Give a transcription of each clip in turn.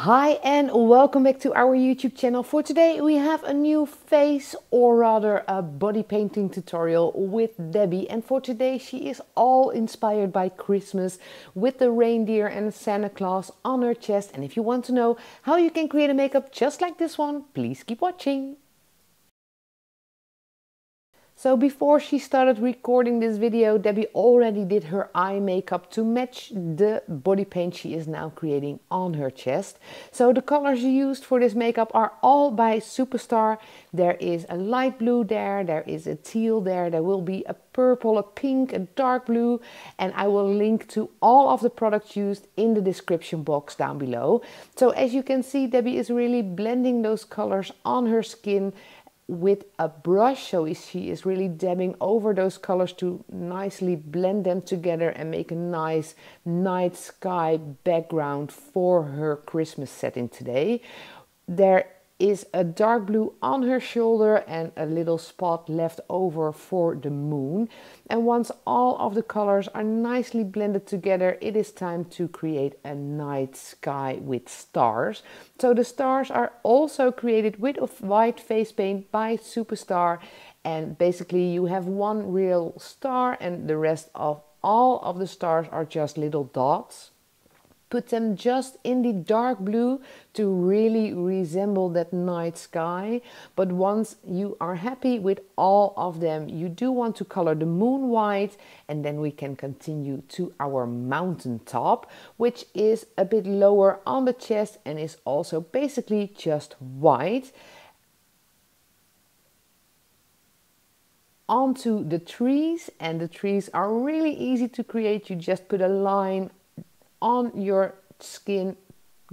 Hi and welcome back to our YouTube channel. For today we have a new face, or rather a body painting tutorial with Debbie. And for today she is all inspired by Christmas with the reindeer and Santa Claus on her chest. And if you want to know how you can create a makeup just like this one, please keep watching. So before she started recording this video, Debbie already did her eye makeup to match the body paint she is now creating on her chest. So the colors used for this makeup are all by Superstar. There is a light blue there is a teal there will be a purple, a pink, a dark blue, and I will link to all of the products used in the description box down below. So as you can see, Debbie is really blending those colors on her skin with a brush, so she is really dabbing over those colors to nicely blend them together and make a nice night sky background for her Christmas setting today. There is a dark blue on her shoulder and a little spot left over for the moon. And once all of the colors are nicely blended together, it is time to create a night sky with stars. So the stars are also created with a white face paint by Superstar, and basically you have one real star and the rest of all of the stars are just little dots. Put them just in the dark blue to really resemble that night sky. But once you are happy with all of them, you do want to color the moon white, and then we can continue to our mountain top, which is a bit lower on the chest and is also basically just white. Onto the trees, and the trees are really easy to create. You just put a line on your skin,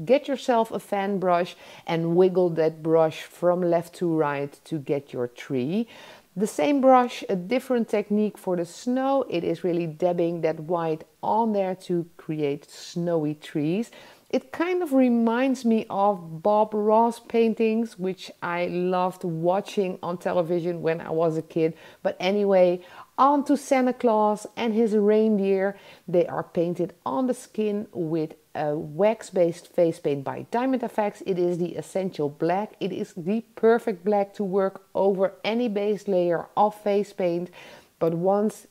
get yourself a fan brush and wiggle that brush from left to right to get your tree. The same brush, a different technique for the snow. It is really dabbing that white on there to create snowy trees. It kind of reminds me of Bob Ross paintings, which I loved watching on television when I was a kid. But anyway, on to Santa Claus and his reindeer. They are painted on the skin with a wax-based face paint by Diamond Effects. It is the Essential Black. It is the perfect black to work over any base layer of face paint. But once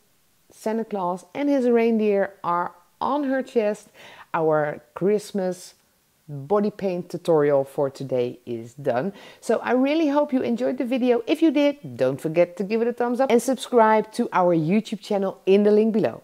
Santa Claus and his reindeer are on her chest, our Christmas body paint tutorial for today is done. So I really hope you enjoyed the video. If you did, don't forget to give it a thumbs up and subscribe to our YouTube channel in the link below.